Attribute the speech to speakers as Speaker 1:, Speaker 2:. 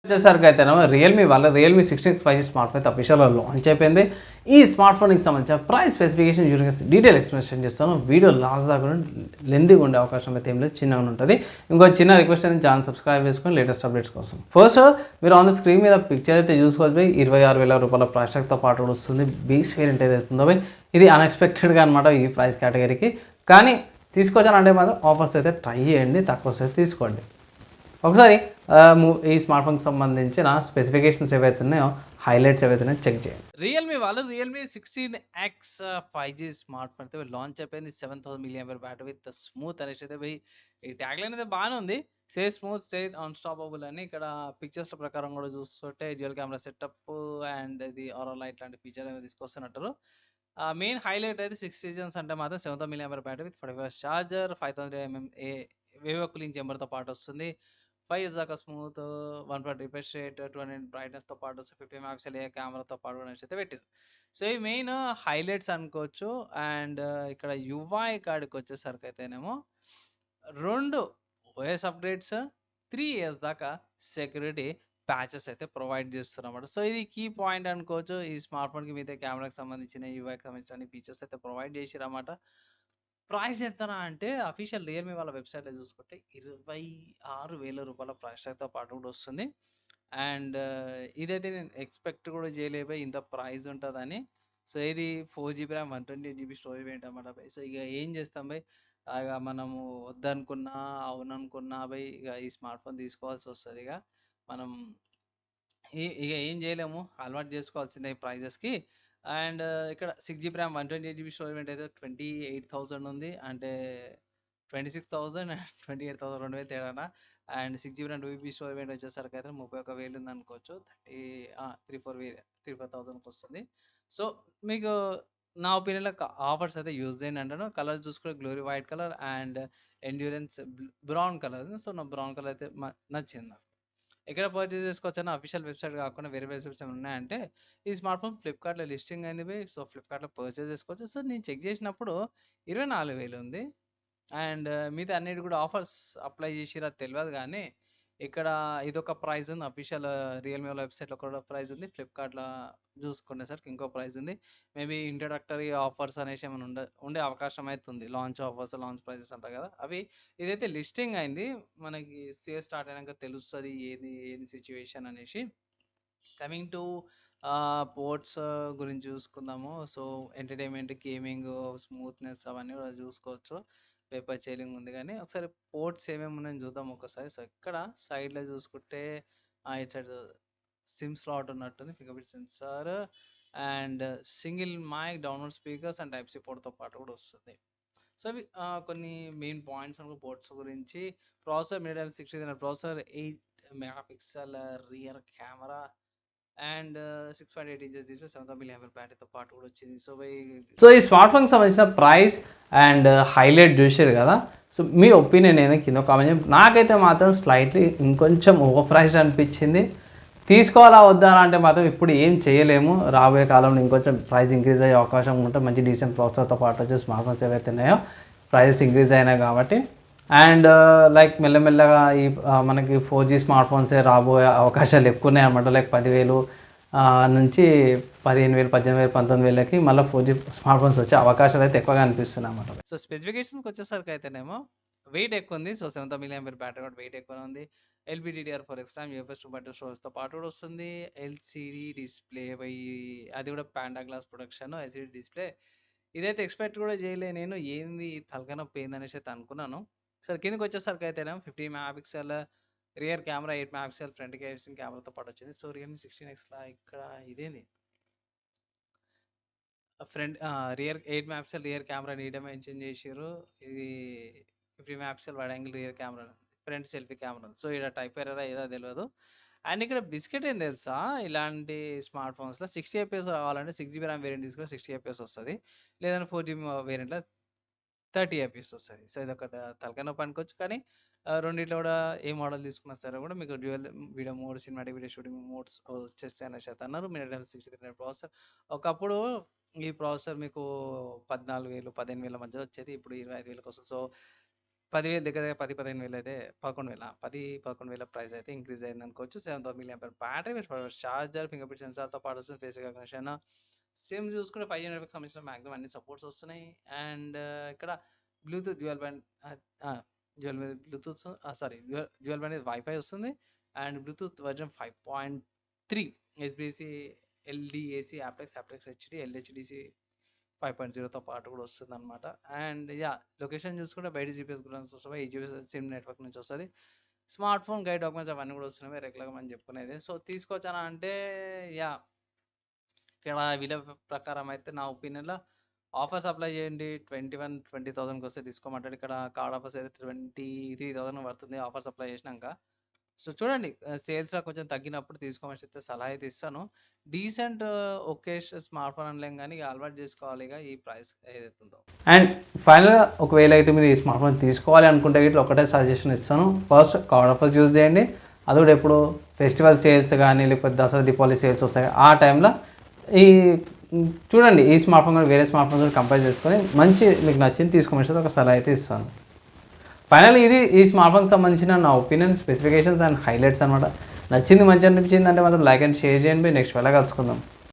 Speaker 1: వచ్చేసరికి అయితేనేమో రియల్‌మీ వాళ్ళ Realme 16X 5G smart phone అయితే అఫీషియల్‌గా లాంచ్ అయిపోయింది. ఈ స్మార్ట్ ఫోన్‌కి సంబంధించిన ప్రైస్ స్పెసిఫికేషన్ డీటెయిల్ ఎక్స్‌ప్లనేషన్ చేస్తాను. వీడియో లాస్ట్ దాకా లెంతీగా ఉండే అవకాశం అయితే ఏం లేదు, చిన్నగానే ఉంటుంది. ఇంకో చిన్న రిక్వెస్ట్ అనేది ఛానల్ సబ్స్క్రైబ్ చేసుకొని లేటెస్ట్ అప్డేట్స్ కోసం. ఫస్ట్ మీరు ఆన్ ద స్క్రీన్ మీద పిక్చర్ అయితే చూసుకోవచ్చు బై. రూ. 26,000 ప్రైస్ టాగ్‌తో పాటు కూడా వస్తుంది. బేస్ వేరియంట్ ఏదైతే ఉందో బై, ఇది అన్‌ఎక్స్‌పెక్టెడ్‌గా అనమాట ఈ ప్రైస్ కేటగిరీకి. కానీ తీసుకొచ్చానంటే మాత్రం ఆఫర్స్ అయితే ట్రై చేయండి, తక్కువ వస్తే తీసుకోండి. ఒకసారి ఈ స్మార్ట్ ఫోన్కి సంబంధించిన స్పెసిఫికేషన్స్ ఏవైతే ఉన్నాయో, హైలైట్స్ ఏవైతే ఉన్నాయో చెక్ చేయండి.
Speaker 2: రియల్‌మీ వాళ్ళు Realme 16X 5G smart phone అయితే లాంచ్ అయిపోయింది. 7000 మిలియంపేర్ బ్యాటరీ విత్ స్మూత్ అనేసి అయితే పోయి ఈ ట్యాగ్‌లైన్ అయితే బానే ఉంది. స్టే స్మూత్, స్టే అన్‌స్టాపబుల్ అని ఇక్కడ పిక్చర్స్‌ల ప్రకారం కూడా చూస్తుంటే డ్యూయల్ కెమెరా సెటప్ అండ్ ఇది ఆరో లైట్ లాంటి ఫీచర్ ఏమో తీసుకొస్తున్నట్టు. మెయిన్ హైలైట్ అయితే 6 సీజన్స్ అంటే మాత్రం 7000 milliampere battery with 45 watts charger, 5000 wave cooling చెంబర్‌తో పాటు వస్తుంది. 5 ఇయర్స్ దాకా స్మూత్, 120 రిఫ్రెష్ రేట్, 200 బ్రైట్‌నెస్‌తో పాటు 50 మెగాపిక్సెల్ కెమెరాతో పాటు అనేసి అయితే పెట్టింది. సో, ఈ మెయిన్ హైలైట్స్ అనుకోవచ్చు. అండ్ ఇక్కడ యూఐ కాడికొచ్చేసరికైతేనేమో 2 ఓఎస్ అప్‌గ్రేడ్స్, 3 ఇయర్స్ దాకా సెక్యూరిటీ ప్యాచెస్ అయితే ప్రొవైడ్ చేస్తున్నారన్నమాట. సో, ఇది కీ పాయింట్ అనుకోవచ్చు. ఈ స్మార్ట్ ఫోన్‌కి మిగతా కెమెరాకి సంబంధించిన, యూఐకి సంబంధించిన అన్ని ఫీచర్స్ అయితే ప్రొవైడ్ చేసిర్రన్నమాట. ప్రైస్ ఎంతనా అంటే అఫీషియల్ రియల్‌మీ వాళ్ళ వెబ్‌సైట్‌లో చూసుకుంటే రూ. 26,000 ప్రైస్ టాగ్‌తో పాటు కూడా వస్తుంది. అండ్ ఇదైతే నేను ఎక్స్‌పెక్ట్ కూడా చేయలే బై ఇంత ప్రైస్ ఉంటదని. సో, ఇది 4 GB RAM, 128 GB storage variant అన్నమాట బై. సో, ఇక ఏం చేస్తాం బై, ఇగ మనము వద్దనుకున్నా, అవుననుకున్నా బై, ఇగ ఈ స్మార్ట్ ఫోన్ తీసుకోవాల్సొస్తదిగ. మనం ఇగ ఏం చేయలేము. అలవాటు చేసుకోవాల్సిందే ఈ ప్రైజెస్‌కి. అండ్ ఇక్కడ 6 GB RAM, 128 GB storage variant అయితే 28,000 ఉంది. అంటే 26,000 అండ్ 28,000 2000 తేడానా. And 6 GB RAM, 2 storage variant వచ్చేసరికయితే 31,000 ఉందనుకోవచ్చు. 34,000కి వస్తుంది. సో, మీకు నా ఒపీనియన్‌లో ఆఫర్స్ అయితే యూజ్ చేయండి అంటాను. కలర్ చూసుకుంటే glory white colour and endurance brown colour. So, నాకు బ్రౌన్ కలర్ అయితే నచ్చింది నాకు. ఎక్కడ పర్చేస్ చేసుకోవచ్చని అఫీషియల్ వెబ్‌సైట్ కాకుండా వేరే వెబ్‌సైట్స్ ఏమైనా ఉన్నాయంటే, ఈ స్మార్ట్ ఫోన్ ఫ్లిప్‌కార్ట్‌లో లిస్టింగ్ అయింది బై. సో, ఫ్లిప్‌కార్ట్‌లో పర్చేస్ చేసుకోవచ్చు. సో, నేను చెక్ చేసినప్పుడు 24,000 ఉంది. అండ్ మిగతా అన్నిటికి కూడా ఆఫర్స్ అప్లై చేసిర్రా తెలవదు గానీ, ఇక్కడ ఇదొక ప్రైస్ ఉంది. అఫీషియల్ రియల్‌మీ వాళ్ళ వెబ్‌సైట్‌లో ఒక ప్రైస్ ఉంది. ఫ్లిప్‌కార్ట్‌లో చూసుకునేసరికి ఇంకో ప్రైస్ ఉంది. మేబీ ఇంట్రడక్టరీ ఆఫర్స్ అనేసి ఏమైనా ఉండే అవకాశం అయితే ఉంది. లాంచ్ ఆఫర్స్, లాంచ్ ప్రైజెస్ అంటారు కదా! ఇదైతే లిస్టింగ్ అయింది. మనకి సేల్ స్టార్ట్ అయినాక తెలుస్తది ఏంది సిట్యుయేషన్ అనేసి. కమింగ్ టు పోర్ట్స్ గురించి చూసుకుందాము. సో, ఎంటర్‌టైన్‌మెంట్, గేమింగ్, స్మూత్‌నెస్ అవన్నీ కూడా చూసుకోవచ్చు. పేపర్ షేరింగ్ ఉంది గానీ, ఒకసారి పోర్ట్స్ ఏమేమి ఉన్నాయో చూద్దాం ఒక్కసారి. సో, ఇక్కడ సైడ్‌లో చూసుకుంటే ఇటు సైడ్ సిమ్ స్లాట్ ఉన్నట్టుంది. Fingerprint sensor and single mic, download speakers and type C పోర్ట్‌తో పాటు కూడా వస్తుంది. సో, అవి కొన్ని మెయిన్ పాయింట్స్ అనుకో పోర్ట్స్ గురించి. Processor MediaTek 16 processor, 8 megapixel rear camera and 6.8 inches display, 7000 milliampere బ్యాటరీతో పాటు కూడా వచ్చింది. సో,
Speaker 1: సో, ఈ స్మార్ట్ ఫోన్‌కి సంబంధించిన ప్రైస్ అండ్ హైలైట్ చూసిర్రు కదా! సో, మీ ఒపీనియన్ ఏందో కింద కామెంట్ చేయండి. నాకైతే మాత్రం స్లైట్‌లీ ఇంకొంచెం ఓవర్ ప్రైస్డ్ అనిపించింది. తీసుకోవాలా వద్దా అంటే మాత్రం ఇప్పుడు ఏం చేయలేము. రాబోయే కాలంలో ఇంకొంచెం ప్రైస్ ఇంక్రీజ్ అయ్యే అవకాశం ఉంటే మంచి డీసెంట్ ప్రాసెసర్‌తో పాటు వచ్చే స్మార్ట్ ఫోన్స్ ఏవైతే ఉన్నాయో ప్రైసెస్ ఇంక్రీజ్ అయినాయి కాబట్టి. అండ్ లైక్ మెల్లమెల్లగా మనకి 4G స్మార్ట్ ఫోన్సే రాబోయే అవకాశాలు ఎక్కువ ఉన్నాయన్నమాట. లైక్ 10,000 నుంచి 15,000, 18,000, 19,000కి మళ్ళీ 4G స్మార్ట్ ఫోన్స్ వచ్చే అవకాశాలు అయితే ఎక్కువగా అనిపిస్తున్నాయి అన్నమాట.
Speaker 2: సో, స్పెసిఫికేషన్స్‌కి వచ్చేసరికైతేనేమో వెయిట్ ఎక్కువుంది. సో, 7000 మిలియంపేర్ బ్యాటరీ కూడా వెయిట్ ఎక్కువనే ఉంది. ఎల్‌పీడీడీఆర్4 ఎక్స్‌ట్రా యూఎఫ్ఎస్ 2.2 స్టోరేజ్‌తో పాటు కూడా వస్తుంది. ఎల్‌సీడీ డిస్‌ప్లే అది కూడా panda glass production LCD display. ఇదైతే ఎక్స్‌పెక్ట్ కూడా చేయలే నేను. ఏంది తలకాయ నొప్పి ఏందనేసి అయితే అనుకున్నాను. సరే, కిందకొచ్చేసరికైతేనేమో 15 megapixel rear camera, 8 megapixel front facing కెమెరాతో పాటు వచ్చింది. సో, రియల్‌మీ 16X'లా ఇక్కడ ఇదేంది రియర్ 8 మెగాపిక్సెల్ రియర్ కెమెరా నీట్‌గా మెన్షన్ చేషిర్రు. ఇది 50 megapixel wide angle rear camera, front selfie camera ఉంది. సో, ఈడ టైప్ ఎర్రరా ఏదో తెలవదు. అండ్ ఇక్కడ బిస్కెట్ ఏం తెలుసా? ఇలాంటి స్మార్ట్ ఫోన్స్‌లో 60 ఎఫ్‌పిఎస్ రావాలంటే 6 జీబీ ర్యామ్ వేరియంట్ తీసుకుంటే 60 ఎఫ్‌పిఎస్ వస్తది. లేదంటే 4 జీబీ వేరియంట్‌లో 30 ఎఫ్‌పిఎస్ వస్తది. సో, ఇదొక తలకాయ నొప్పి అనుకోవచ్చు. కానీ రెండిట్లో కూడా ఏ మోడల్ తీసుకున్నా సరే కూడా మీకు dual video mode, cinematic video shooting modes వచ్చేస్తాయి అనేసి అయితే అన్నారు. MediaTek 6300 processor. ఒకప్పుడు ఈ ప్రాసెసర్ మీకు 14,000, 15,000 మధ్య వచ్చేది. ఇప్పుడు 25,000కి వస్తుంది. సో, 10,000 దగ్గర దగ్గర 10,000-15,000 అయితే 11,000 ప్రైస్ అయితే ఇంక్రీజ్ అయింది అనుకోవచ్చు. 7,000 mAh battery with charger, fingerprint సెన్సార్‌తో పాటు వస్తుంది. ఫేస్ రికగ్నిషన్ సిమ్ చూసుకుంటే 5G నెట్వర్క్‌కి సంబంధించిన మాక్సిమం అన్ని సపోర్ట్స్ వస్తున్నాయి. అండ్ ఇక్కడ Bluetooth dual band dual Bluetooth dual band WiFi వస్తుంది. And Bluetooth version 5.3 SBC LDAC aptX HD LHDC 5.0తో పాటు కూడా వస్తుందన్నమాట. అండ్ లొకేషన్ చూసుకుంటే బయట జీపీఎస్ గురించి వస్తుంది. ఈ జీపీఎస్ సిమ్ నెట్వర్క్ నుంచి వస్తుంది. స్మార్ట్ ఫోన్ గైడ్ డాక్యుమెంట్స్ అవన్నీ కూడా వస్తున్నాయి రెగ్యులర్గా మనం చెప్పుకునేది. సో తీసుకోవచ్చా అంటే ఇక్కడ వీళ్ళ ప్రకారం అయితే నా ఒపీనియన్‌లో ఆఫర్స్ అప్లై చేయండి. 20,000కి వస్తే తీసుకోమంటాడు. ఇక్కడ కార్డ్ ఆఫర్స్ అయితే 23,000 పడుతుంది ఆఫర్స్ అప్లై చేసినాక. సో చూడండి సేల్స్‌లో కొంచెం తగ్గినప్పుడు తీసుకోమని చెప్తే సలహా అయితే ఇస్తాను. డీసెంట్ స్మార్ట్ ఫోన్ అనలేం కానీ ఇక అలవాటు చేసుకోవాలి ఇక ఈ ప్రైస్ ఏదైతే ఉందో.
Speaker 1: అండ్ ఫైనల్గా ఒకవేళ అయితే మీరు ఈ స్మార్ట్ ఫోన్ తీసుకోవాలి అనుకుంటే ఇట్లా ఒకటే సజెషన్ ఇస్తాను. ఫస్ట్ కార్డ్ ఆఫర్స్ యూజ్ చేయండి. అది కూడా ఎప్పుడు ఫెస్టివల్ సేల్స్ కానీ లేకపోతే దసరా దీపావళి సేల్స్ వస్తాయి ఆ టైంలో ఈ చూడండి ఈ స్మార్ట్ ఫోన్ వేరే స్మార్ట్ ఫోన్స్ కంపేర్ చేసుకొని మంచి మీకు నచ్చింది తీసుకోమని ఒక సలహా అయితే ఇస్తాను. ఫైనల్ ఇది ఈ స్మార్ట్ ఫోన్కి సంబంధించిన నా ఒపీనియన్, స్పెసిఫికేషన్స్ అండ్ హైలైట్స్ అనమాట. నచ్చింది మంచి అనిపించింది అంటే మాత్రం లైక్ అండ్ షేర్ చేయండి. నెక్స్ట్ వేళ కలుసుకుందాం.